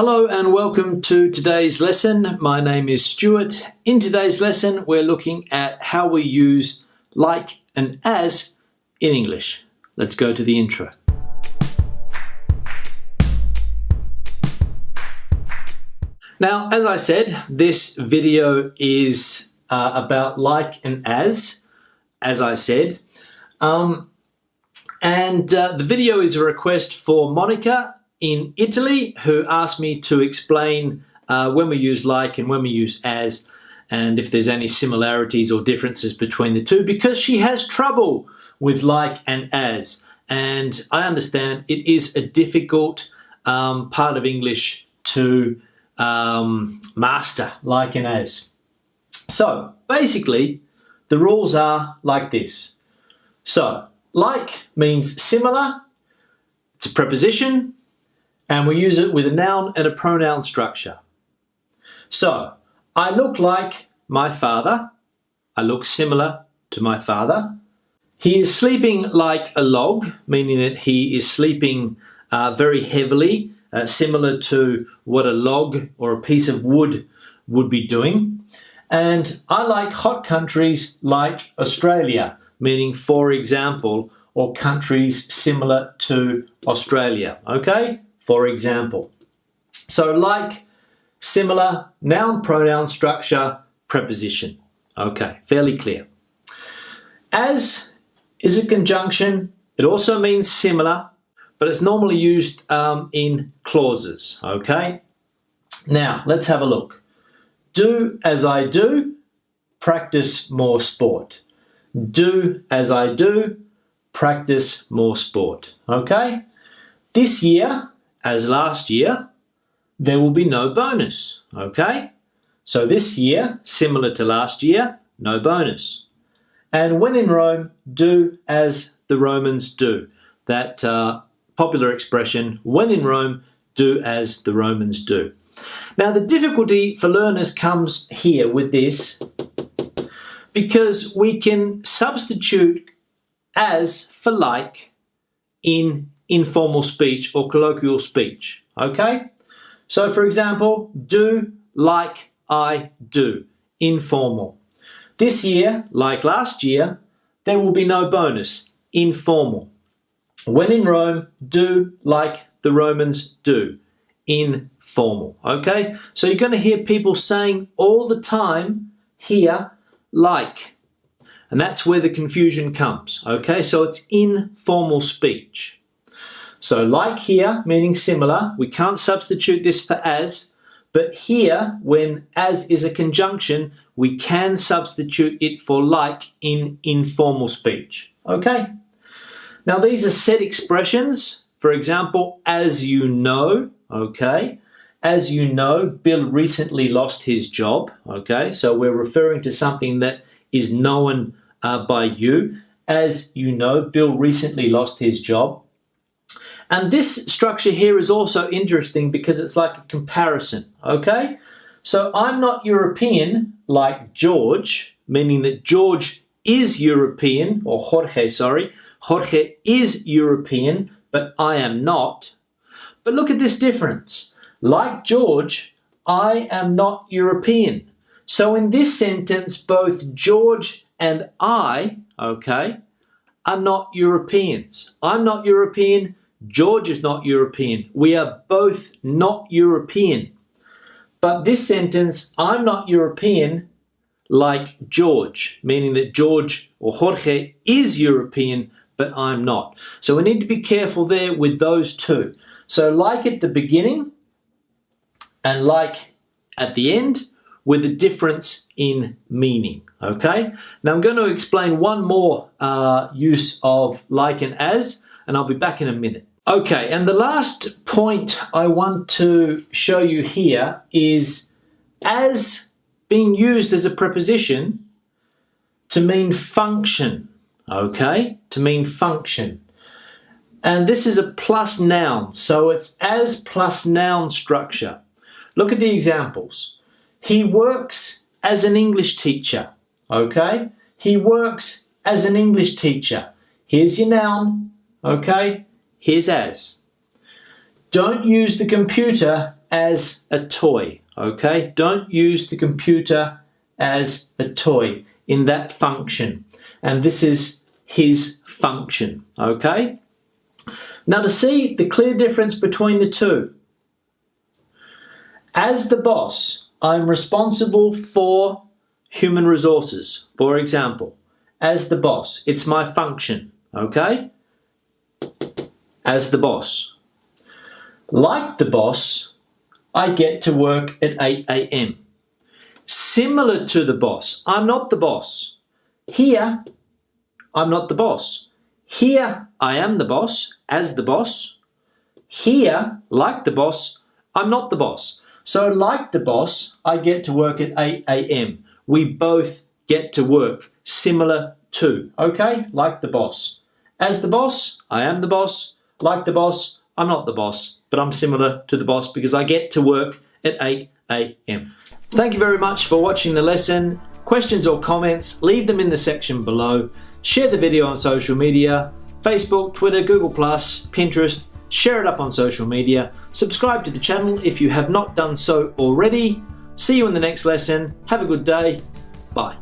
Hello and welcome to today's lesson. My name is Stuart. In today's lesson, we're looking at how we use like and as in English. Let's go to the intro. Now, as I said, this video is about like and as I said. The video is a request for Monica in Italy, who asked me to explain when we use like and when we use as, and if there's any similarities or differences between the two, because she has trouble with like and as. And I understand it is a difficult part of English to master, like and as. So basically, the rules are like this. So like means similar, it's a preposition, and we use it with a noun and a pronoun structure. So, I look like my father. I look similar to my father. He is sleeping like a log, meaning that he is sleeping very heavily, similar to what a log or a piece of wood would be doing. And I like hot countries like Australia, meaning, for example, or countries similar to Australia, okay? For example. So like, similar, noun, pronoun, structure, preposition. Okay, fairly clear. As is a conjunction. It also means similar, but it's normally used in clauses, okay? Now, let's have a look. Do as I do, practice more sport. Do as I do, practice more sport, okay? This year, as last year, there will be no bonus, okay? So this year, similar to last year, no bonus. And when in Rome, do as the Romans do. That popular expression, when in Rome, do as the Romans do. Now the difficulty for learners comes here with this, because we can substitute as for like in informal speech or colloquial speech, okay? So for example, do like I do, informal. This year, like last year, there will be no bonus, informal. When in Rome, do like the Romans do, informal, okay? So you're going to hear people saying all the time here, like. And that's where the confusion comes, okay? So it's informal speech. So like here, meaning similar, we can't substitute this for as, but here, when as is a conjunction, we can substitute it for like in informal speech, okay? Now these are set expressions. For example, as you know, okay? As you know, Bill recently lost his job, okay? So we're referring to something that is known by you. As you know, Bill recently lost his job. And this structure here is also interesting because it's like a comparison, okay? So I'm not European like George, meaning that George is European, or Jorge, sorry. Jorge is European, but I am not. But look at this difference. Like George, I am not European. So in this sentence, both George and I, okay, are not Europeans. I'm not European. George is not European. We are both not European. But this sentence, I'm not European like George, meaning that George or Jorge is European, but I'm not. So we need to be careful there with those two. So like at the beginning and like at the end, with a difference in meaning, okay? Now I'm going to explain one more use of like and as, and I'll be back in a minute. Okay, and the last point I want to show you here is as being used as a preposition to mean function, okay? To mean function. And this is a plus noun, so it's as plus noun structure. Look at the examples. He works as an English teacher, okay? He works as an English teacher. Here's your noun, okay? Here's as. Don't use the computer as a toy, okay? Don't use the computer as a toy in that function. And this is his function, okay? Now to see the clear difference between the two. As the boss, I'm responsible for human resources. For example, as the boss, it's my function, okay? As the boss. Like the boss, I get to work at 8 a.m. Similar to the boss, I'm not the boss. Here, I'm not the boss. Here, I am the boss, as the boss. Here, like the boss, I'm not the boss. So like the boss, I get to work at 8 a.m. We both get to work similar to, okay? Like the boss. As the boss, I am the boss. Like the boss, I'm not the boss, but I'm similar to the boss because I get to work at 8 a.m. Thank you very much for watching the lesson. Questions or comments, leave them in the section below. Share the video on social media, Facebook, Twitter, Google+, Pinterest. Share it up on social media. Subscribe to the channel if you have not done so already. See you in the next lesson. Have a good day. Bye.